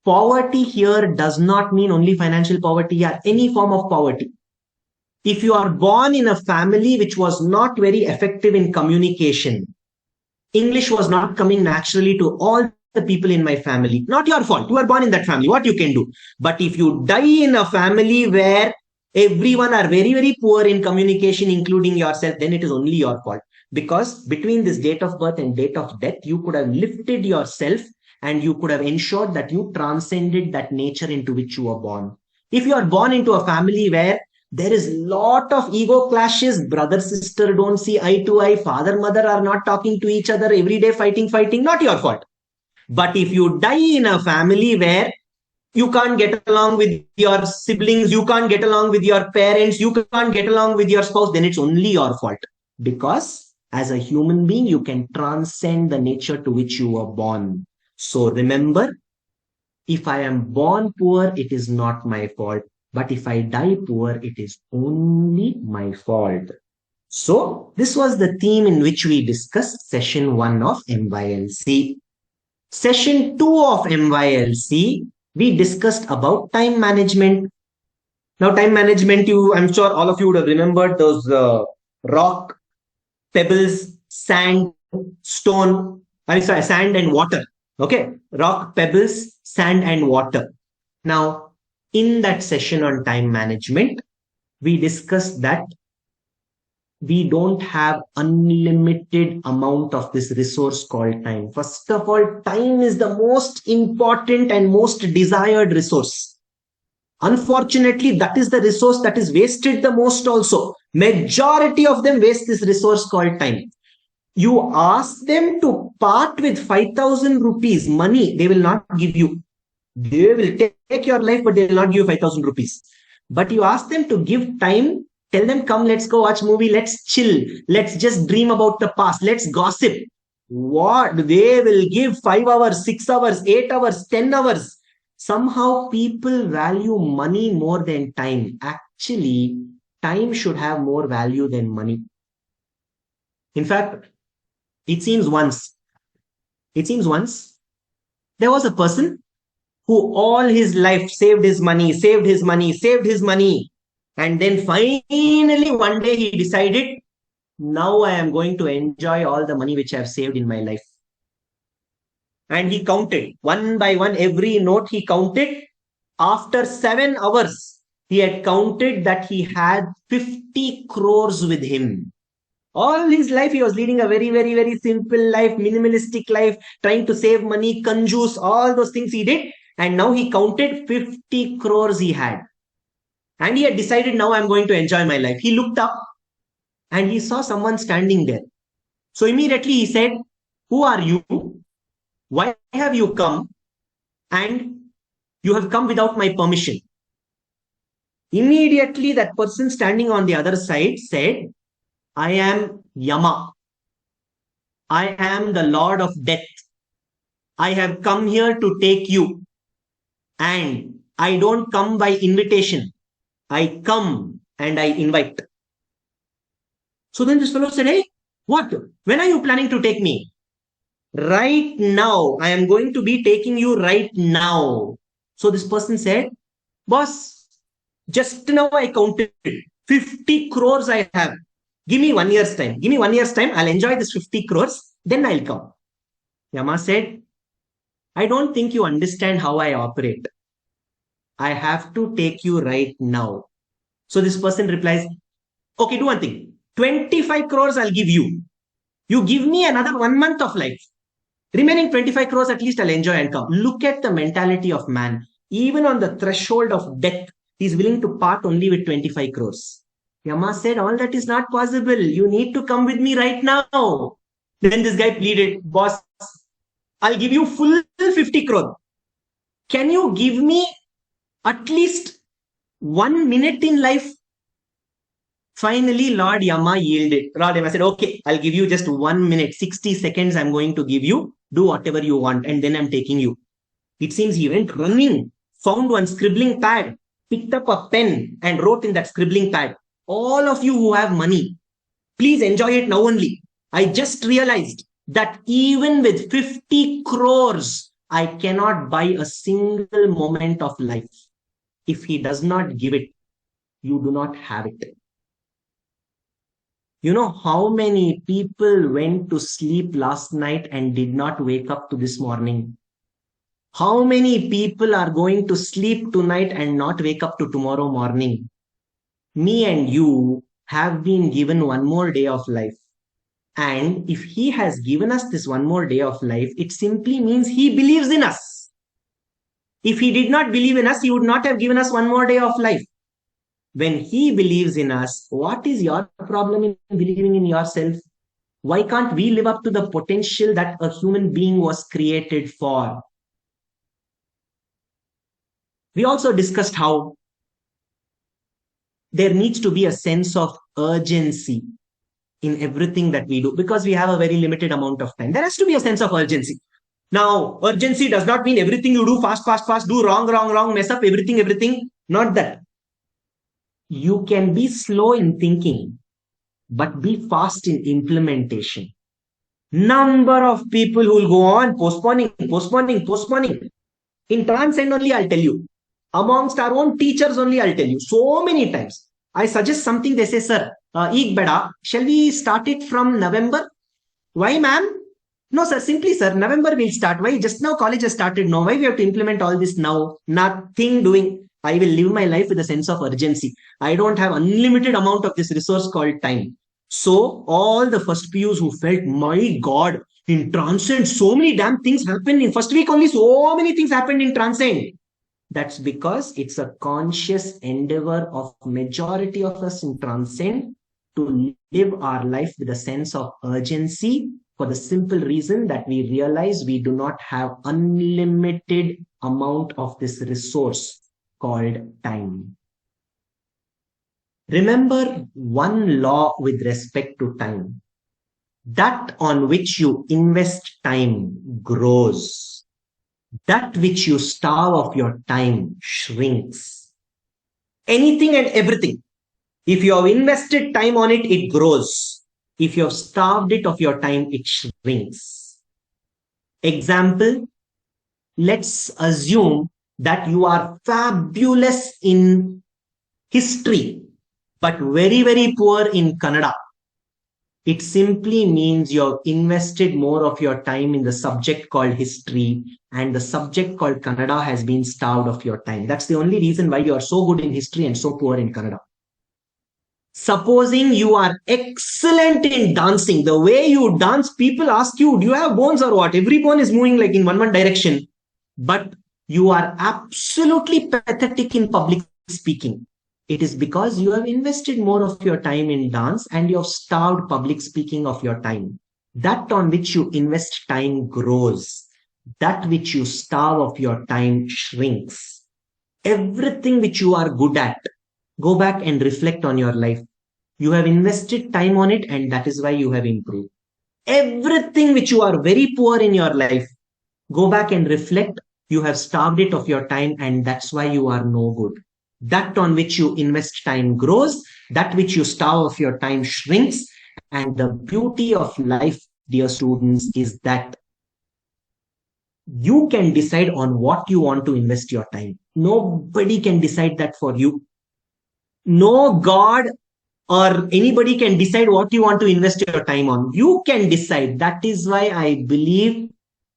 Poverty here does not mean only financial poverty or any form of poverty. If you are born in a family which was not very effective in communication, English was not coming naturally to all the people in my family. Not your fault. You are born in that family. What you can do? But if you die in a family where everyone are very, very poor in communication, including yourself, then it is only your fault. Because between this date of birth and date of death, you could have lifted yourself and you could have ensured that you transcended that nature into which you were born. If you are born into a family where there is lot of ego clashes, brother sister don't see eye to eye, father mother are not talking to each other every day, fighting, not your fault. But if you die in a family where you can't get along with your siblings, you can't get along with your parents, you can't get along with your spouse, then it's only your fault. Because as a human being, you can transcend the nature to which you were born. So remember, if I am born poor, it is not my fault. But if I die poor, it is only my fault. So this was the theme in which we discussed session 1 of MYLC. Session 2 of MYLC, we discussed about time management. Now, time management, I'm sure all of you would have remembered those rock, pebbles, sand, stone, sand and water. Okay, rock, pebbles, sand and water. Now, in that session on time management, we discussed that we don't have unlimited amount of this resource called time. First of all, time is the most important and most desired resource. Unfortunately, that is the resource that is wasted the most also. Majority of them waste this resource called time. You ask them to part with 5,000 rupees money, they will not give you. They will take your life, but they will not give you 5,000 rupees. But you ask them to give time, tell them, come, let's go watch movie, let's chill, let's just dream about the past, let's gossip. What? They will give 5 hours, 6 hours, 8 hours, 10 hours. Somehow people value money more than time. Actually, time should have more value than money. In fact, it seems once there was a person who all his life saved his money. And then finally one day he decided, now I am going to enjoy all the money which I have saved in my life. And he counted one by one, every note he counted. After 7 hours, he had counted that he had 50 crores with him. All his life, he was leading a very, very, very simple life, minimalistic life, trying to save money, conjuice, all those things he did. And now he counted 50 crores he had. And he had decided, now I'm going to enjoy my life. He looked up and he saw someone standing there. So immediately he said, who are you? Why have you come? And you have come without my permission. Immediately that person standing on the other side said, I am Yama. I am the Lord of Death. I have come here to take you. And I don't come by invitation. I come and I invite. So then this fellow said, hey, what? When are you planning to take me? Right now. I am going to be taking you right now. So this person said, boss, just now I counted 50 crores I have. Give me 1 year's time. Give me 1 year's time. I'll enjoy this 50 crores. Then I'll come. Yama said, I don't think you understand how I operate. I have to take you right now. So this person replies, okay, do one thing. 25 crores I'll give you. You give me another 1 month of life. Remaining 25 crores, at least I'll enjoy and come. Look at the mentality of man. Even on the threshold of death, he's willing to part only with 25 crores. Yama said, all that is not possible. You need to come with me right now. Then this guy pleaded, boss, I'll give you full 50 crore. Can you give me at least 1 minute in life? Finally, Lord Yama yielded. Lord Yama said, okay, I'll give you just 1 minute, 60 seconds I'm going to give you. Do whatever you want and then I'm taking you. It seems he went running, found one scribbling pad, picked up a pen and wrote in that scribbling pad, all of you who have money, please enjoy it now only. I just realized that even with 50 crores, I cannot buy a single moment of life. If he does not give it, you do not have it. You know how many people went to sleep last night and did not wake up to this morning? How many people are going to sleep tonight and not wake up to tomorrow morning? Me and you have been given one more day of life. And if he has given us this one more day of life, it simply means he believes in us. If he did not believe in us, he would not have given us one more day of life. When he believes in us, what is your problem in believing in yourself? Why can't we live up to the potential that a human being was created for? We also discussed how there needs to be a sense of urgency in everything that we do because we have a very limited amount of time. There has to be a sense of urgency. Now, urgency does not mean everything you do fast, fast, fast, do wrong, wrong, wrong, mess up everything, everything. Not that. You can be slow in thinking, but be fast in implementation. Number of people who will go on postponing, postponing, postponing. In transcend only, I'll tell you. Amongst our own teachers only, I'll tell you. So many times. I suggest something, they say, sir, eek beda, shall we start it from November? Why, ma'am? No, sir, simply, sir, November will start. Why? Just now college has started. No, why we have to implement all this now? Nothing doing. I will live my life with a sense of urgency. I don't have unlimited amount of this resource called time. So all the first PUs who felt, my God, in Transcend, so many damn things happened in first week only. So many things happened in Transcend. That's because it's a conscious endeavor of majority of us in Transcend to live our life with a sense of urgency for the simple reason that we realize we do not have unlimited amount of this resource called time. Remember one law with respect to time. That on which you invest time grows. That which you starve of your time shrinks. Anything and everything. If you have invested time on it, it grows. If you have starved it of your time, it shrinks. Example, let's assume that you are fabulous in history, but very, very poor in Kannada. It simply means you have invested more of your time in the subject called history, and the subject called Kannada has been starved of your time. That's the only reason why you are so good in history and so poor in Kannada. Supposing you are excellent in dancing, the way you dance, people ask you, do you have bones or what? Every bone is moving like in one direction. But you are absolutely pathetic in public speaking. It is because you have invested more of your time in dance and you have starved public speaking of your time. That on which you invest time grows. That which you starve of your time shrinks. Everything which you are good at, go back and reflect on your life. You have invested time on it and that is why you have improved. Everything which you are very poor in your life, go back and reflect. You have starved it of your time and that's why you are no good. That on which you invest time grows. That which you starve of your time shrinks. And the beauty of life, dear students, is that you can decide on what you want to invest your time. Nobody can decide that for you. No God or anybody can decide what you want to invest your time on. You can decide. That is why I believe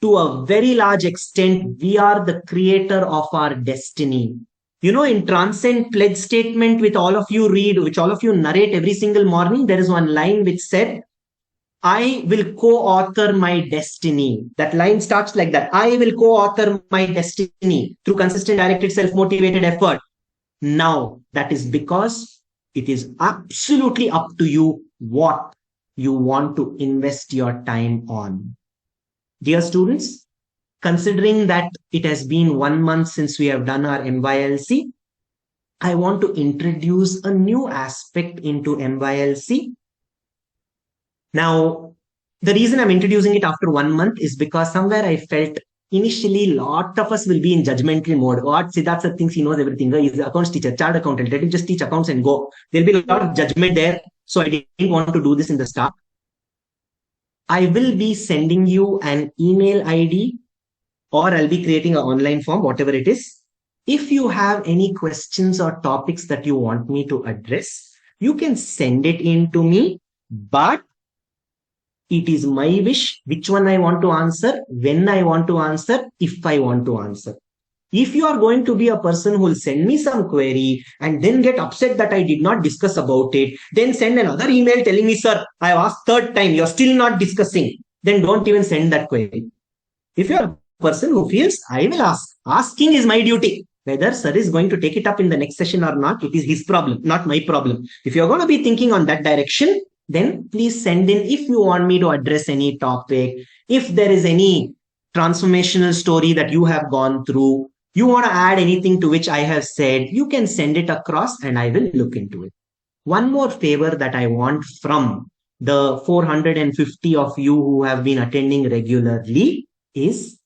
to a very large extent, we are the creator of our destiny. You know, in Transcend Pledge Statement, which all of you read, which all of you narrate every single morning, there is one line which said, I will co-author my destiny. That line starts like that. I will co-author my destiny through consistent, directed, self-motivated effort. Now, that is because it is absolutely up to you what you want to invest your time on. Dear students, considering that it has been 1 month since we have done our MYLC, I want to introduce a new aspect into MYLC. Now, the reason I'm introducing it after 1 month is because somewhere I felt initially a lot of us will be in judgmental mode. What Siddharth thinks he knows everything. He's an accounts teacher, chartered accountant. Let him just teach accounts and go. There'll be a lot of judgment there. So I didn't want to do this in the start. I will be sending you an email ID or I'll be creating an online form, whatever it is. If you have any questions or topics that you want me to address, you can send it in to me, but it is my wish which one I want to answer, when I want to answer, if I want to answer. If you are going to be a person who will send me some query and then get upset that I did not discuss about it, then send another email telling me, sir, I have asked third time, you're still not discussing, then don't even send that query. If you're a person who feels, I will ask, asking is my duty. Whether sir is going to take it up in the next session or not, it is his problem, not my problem. If you're going to be thinking on that direction, then please send in if you want me to address any topic. If there is any transformational story that you have gone through, you want to add anything to which I have said, you can send it across and I will look into it. One more favor that I want from the 450 of you who have been attending regularly is,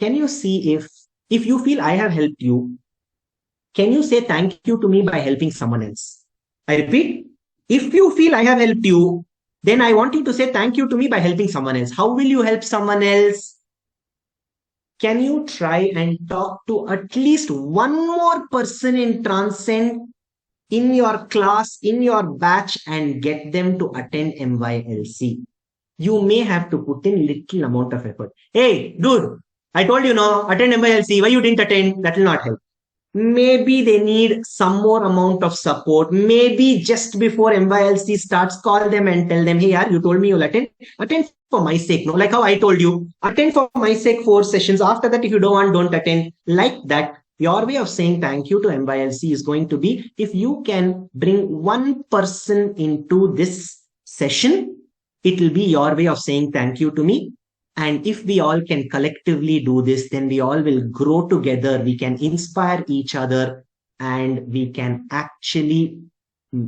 can you see if you feel I have helped you, can you say thank you to me by helping someone else? I repeat, if you feel I have helped you, then I want you to say thank you to me by helping someone else. How will you help someone else? Can you try and talk to at least one more person in Transcend in your class, in your batch, and get them to attend MYLC? You may have to put in little amount of effort. Hey, dude, I told you no, attend MYLC. Why you didn't attend? That will not help. Maybe they need some more amount of support. Maybe just before MYLC starts, call them and tell them, hey, yaar, you told me you'll attend. Attend for my sake. No, like how I told you, attend for my sake 4 sessions. After that, if you don't want, don't attend. Like that. Your way of saying thank you to MYLC is going to be, if you can bring one person into this session, it will be your way of saying thank you to me. And if we all can collectively do this, then we all will grow together. We can inspire each other and we can actually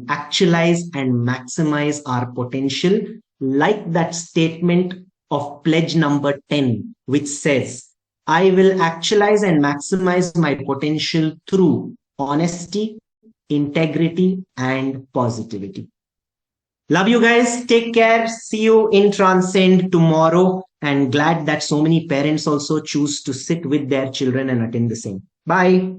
actualize and maximize our potential. Like that statement of pledge number 10, which says, I will actualize and maximize my potential through honesty, integrity, and positivity. Love you guys. Take care. See you in Transcend tomorrow. And glad that so many parents also choose to sit with their children and attend the same. Bye.